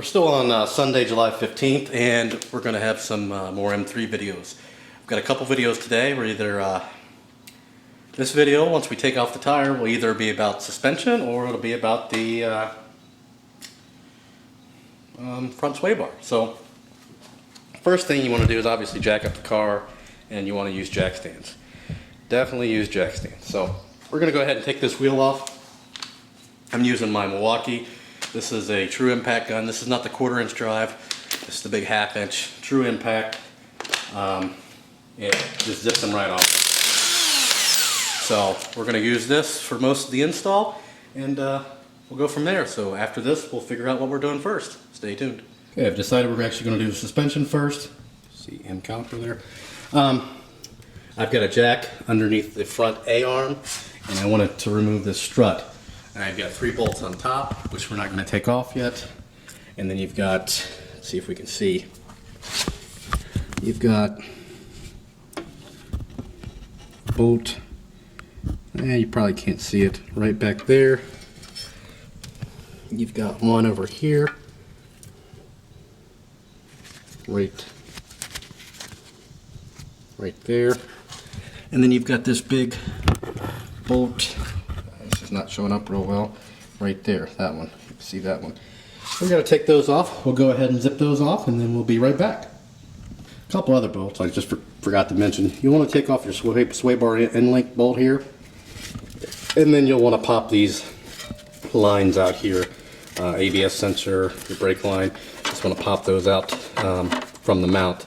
We're still on Sunday, July 15th, and we're going to have some more M3 videos. I've got a couple videos today. We're either, this video, once we take off the tire, will either be about suspension or it'll be about the front sway bar. So, first thing you want to do is obviously jack up the car, and you want to use jack stands. Definitely use jack stands. So, we're going to go ahead and take this wheel off. I'm using my Milwaukee. This is a true impact gun. This is not the 1/4-inch drive. This is the big 1/2-inch true impact. It just zips them right off. So we're going to use this for most of the install, and we'll go from there. So after this, we'll figure out what we're doing first. Stay tuned. Okay, I've decided we're actually going to do the suspension first. See M caliper there. I've got a jack underneath the front A-arm, and I wanted to remove this strut. And I've got 3 bolts on top, which we're not going to take off yet. And then you've got, let's see if we can see, you've got bolt, you probably can't see it, right back there. You've got one over here, right there. And then you've got this big bolt. Not showing up real well right there, that one. You can see that one. We're going to take those off. We'll go ahead and zip those off, and then we'll be right back. A couple other bolts I just forgot to mention. You want to take off your sway bar end link bolt here, and then you'll want to pop these lines out here. ABS sensor, your brake line, just want to pop those out from the mount.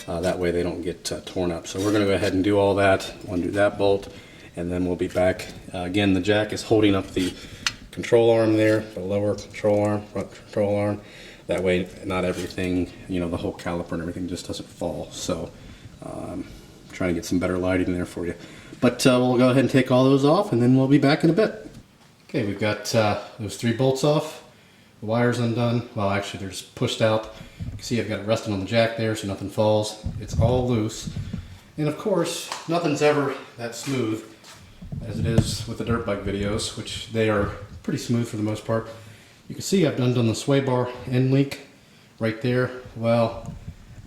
That way they don't get torn up. So we're going to go ahead and do all that. Undo that bolt, and then we'll be back. Again, the jack is holding up the control arm there, the lower control arm, front control arm. That way, not everything, the whole caliper and everything just doesn't fall. So, trying to get some better lighting there for you. But we'll go ahead and take all those off, and then we'll be back in a bit. Okay, we've got those 3 bolts off. The wire's undone. Well, actually, they're just pushed out. You can see I've got it resting on the jack there, so nothing falls. It's all loose. And of course, nothing's ever that smooth as it is with the dirt bike videos, which they are pretty smooth for the most part. You can see I've undone the sway bar end link right there. Well,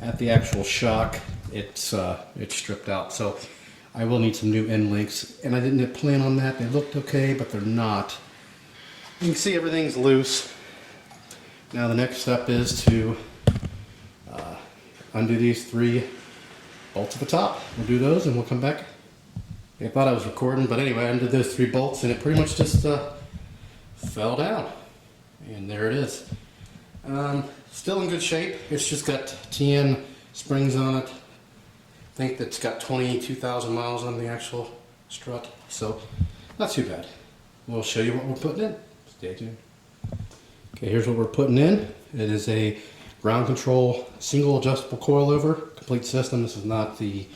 at the actual shock, it's stripped out. So I will need some new end links, and I didn't plan on that. They looked okay, but they're not. You can see everything's loose. Now the next step is to undo these 3 bolts at the top. We'll do those, and we'll come back. I thought I was recording, but anyway, I undid those 3 bolts, and it pretty much just fell down. And there it is. Still in good shape. It's just got TN springs on it. I think that's got 22,000 miles on the actual strut, so not too bad. We'll show you what we're putting in. Stay tuned. Okay, here's what we're putting in. It is a ground control single adjustable coilover complete system. This is not the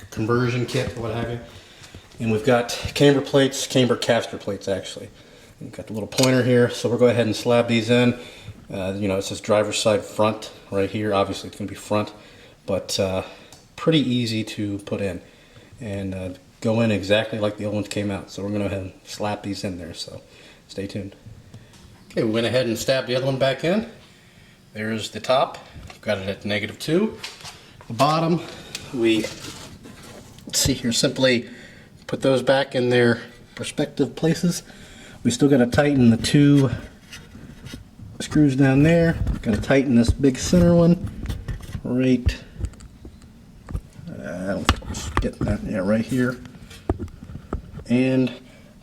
conversion kit or what have you. And we've got camber plates, camber caster plates actually. And you've got the little pointer here, so we'll go ahead and slab these in. It says driver's side front right here. Obviously it's going to be front, but pretty easy to put in. And go in exactly like the old ones came out. So we're going to go ahead and slap these in there, so stay tuned. Okay, we went ahead and stabbed the other one back in. There's the top. We've got it at -2. The bottom, let's see here, simply put those back in their respective places. We still got to tighten the 2 screws down there. Got to tighten this big center one right. I don't think we're getting that. Yeah, right here. And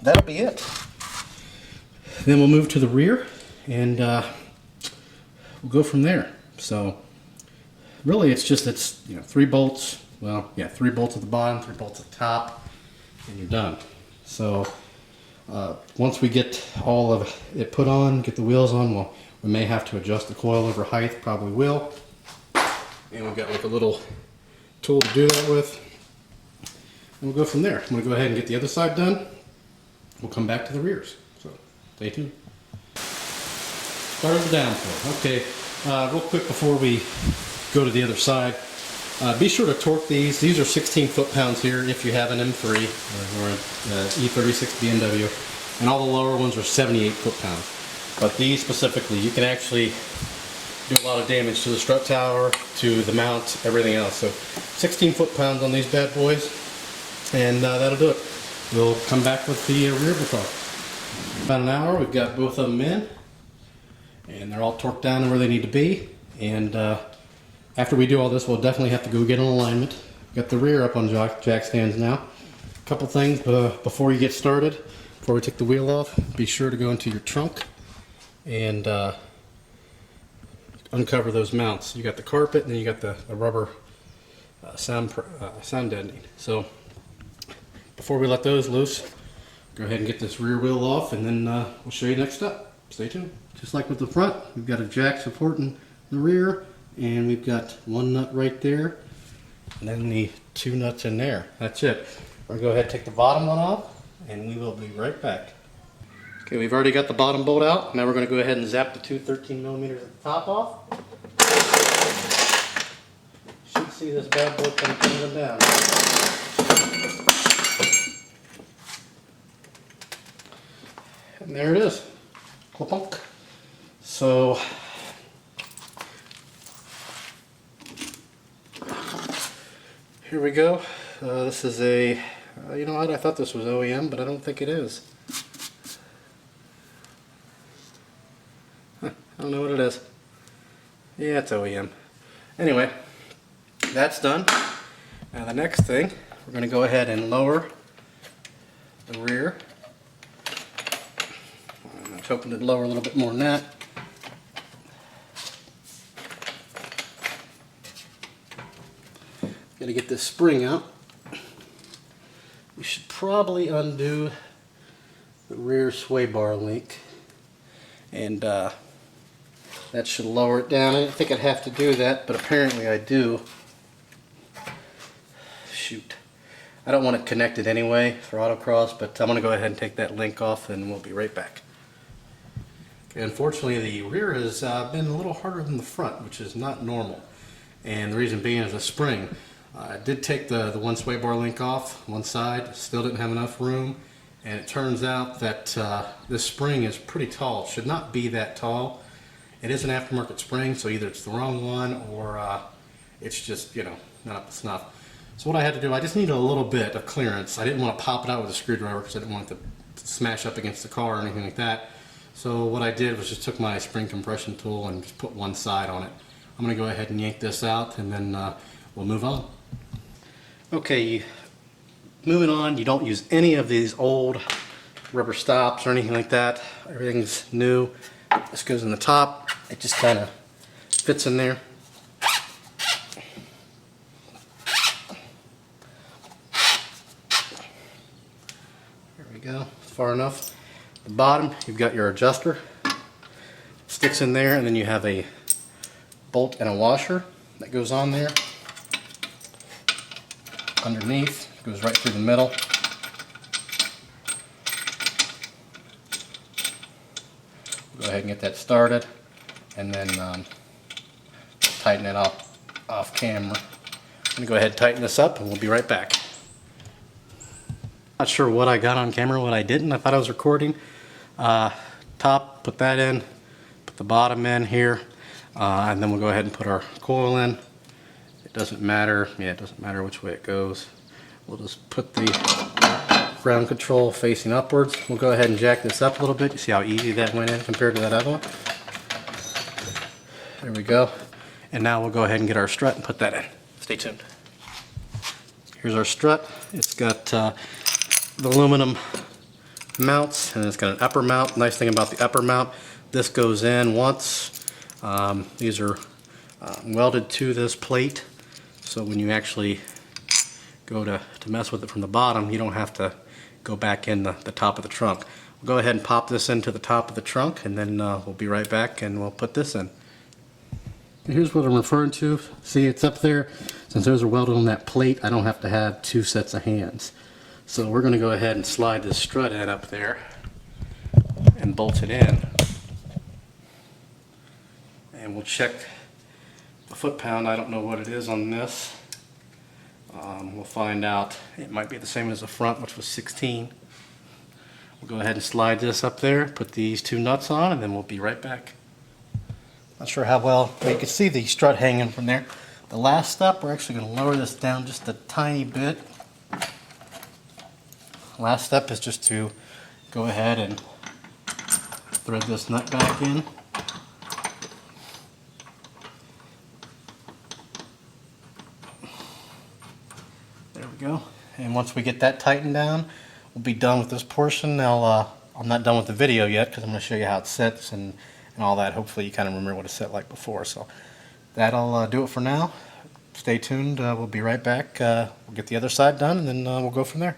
that'll be it. Then we'll move to the rear, and we'll go from there. So really, it's 3 bolts. Well, yeah, 3 bolts at the bottom, 3 bolts at the top, and you're done. So once we get all of it put on, get the wheels on, we may have to adjust the coilover height, probably will. And we've got like a little tool to do that with. And we'll go from there. I'm going to go ahead and get the other side done. We'll come back to the rears. So stay tuned. Start of the downforce. Okay, real quick before we go to the other side. Be sure to torque these. These are 16 foot-pounds here if you have an M3 or an E36 BMW. And all the lower ones are 78 foot-pounds. But these specifically, you can actually do a lot of damage to the strut tower, to the mount, everything else. So 16 foot-pounds on these bad boys, and that'll do it. We'll come back with the rear car. About an hour, we've got both of them in, and they're all torqued down to where they need to be. And after we do all this, we'll definitely have to go get an alignment. Got the rear up on jack stands now. A couple things before you get started, before we take the wheel off, be sure to go into your trunk and uncover those mounts. You got the carpet and then you got the rubber sound deadening. So before we let those loose, go ahead and get this rear wheel off, and then we'll show you next step. Stay tuned. Just like with the front, we've got a jack supporting the rear, and we've got one nut right there, and then the two nuts in there. That's it. We're gonna go ahead and take the bottom one off, and we will be right back. Okay, we've already got the bottom bolt out. Now we're gonna go ahead and zap the two 13mm at the top off. Should see this bad boy coming down. And there it is. Clunk. So here we go. This is a, you know what, I thought this was OEM, but I don't think it is. I don't know what it is. Yeah, it's OEM. Anyway, that's done. Now the next thing, we're going to go ahead and lower the rear. I was hoping to lower a little bit more than that. Got to get this spring out. We should probably undo the rear sway bar link, and that should lower it down. I didn't think I'd have to do that, but apparently I do. Shoot. I don't want it connected anyway for autocross, but I'm going to go ahead and take that link off, and we'll be right back. Okay, unfortunately, the rear has been a little harder than the front, which is not normal. And the reason being is the spring. I did take the one sway bar link off one side, still didn't have enough room, and it turns out that this spring is pretty tall. It should not be that tall. It is an aftermarket spring, so either it's the wrong one or it's just, you know, not up to snuff. So what I had to do, I just needed a little bit of clearance. I didn't want to pop it out with a screwdriver because I didn't want it to smash up against the car or anything like that. So what I did was just took my spring compression tool and just put one side on it. I'm going to go ahead and yank this out, and then we'll move on. Okay, moving on, you don't use any of these old rubber stops or anything like that. Everything's new. This goes in the top. It just kind of fits in there. There we go, far enough. The bottom, you've got your adjuster. Sticks in there, and then you have a bolt and a washer that goes on there. Underneath, goes right through the middle. Go ahead and get that started, and then tighten it off camera. I'm going to go ahead and tighten this up, and we'll be right back. Not sure what I got on camera, what I didn't. I thought I was recording. Top, put that in, put the bottom in here, and then we'll go ahead and put our coil in. It doesn't matter, yeah, it doesn't matter which way it goes. We'll just put the ground control facing upwards. We'll go ahead and jack this up a little bit. You see how easy that went in compared to that other one? There we go. And now we'll go ahead and get our strut and put that in. Stay tuned. Here's our strut. It's got the aluminum mounts, and it's got an upper mount. Nice thing about the upper mount, this goes in once. These are welded to this plate, so when you actually go to mess with it from the bottom, you don't have to go back in the top of the trunk. We'll go ahead and pop this into the top of the trunk, and then we'll be right back and we'll put this in. And here's what I'm referring to. See, it's up there. Since those are welded on that plate, I don't have to have two sets of hands. So we're going to go ahead and slide this strut in up there and bolt it in. And we'll check the foot-pound. I don't know what it is on this. We'll find out. It might be the same as the front, which was 16. We'll go ahead and slide this up there, put these two nuts on, and then we'll be right back. Not sure how well, but you can see the strut hanging from there. The last step, we're actually going to lower this down just a tiny bit. Last step is just to go ahead and thread this nut back in. There we go. And once we get that tightened down, we'll be done with this portion. Now, I'm not done with the video yet because I'm going to show you how it sets and all that. Hopefully you kind of remember what it set like before. So that'll do it for now. Stay tuned. We'll be right back. We'll get the other side done and then we'll go from there.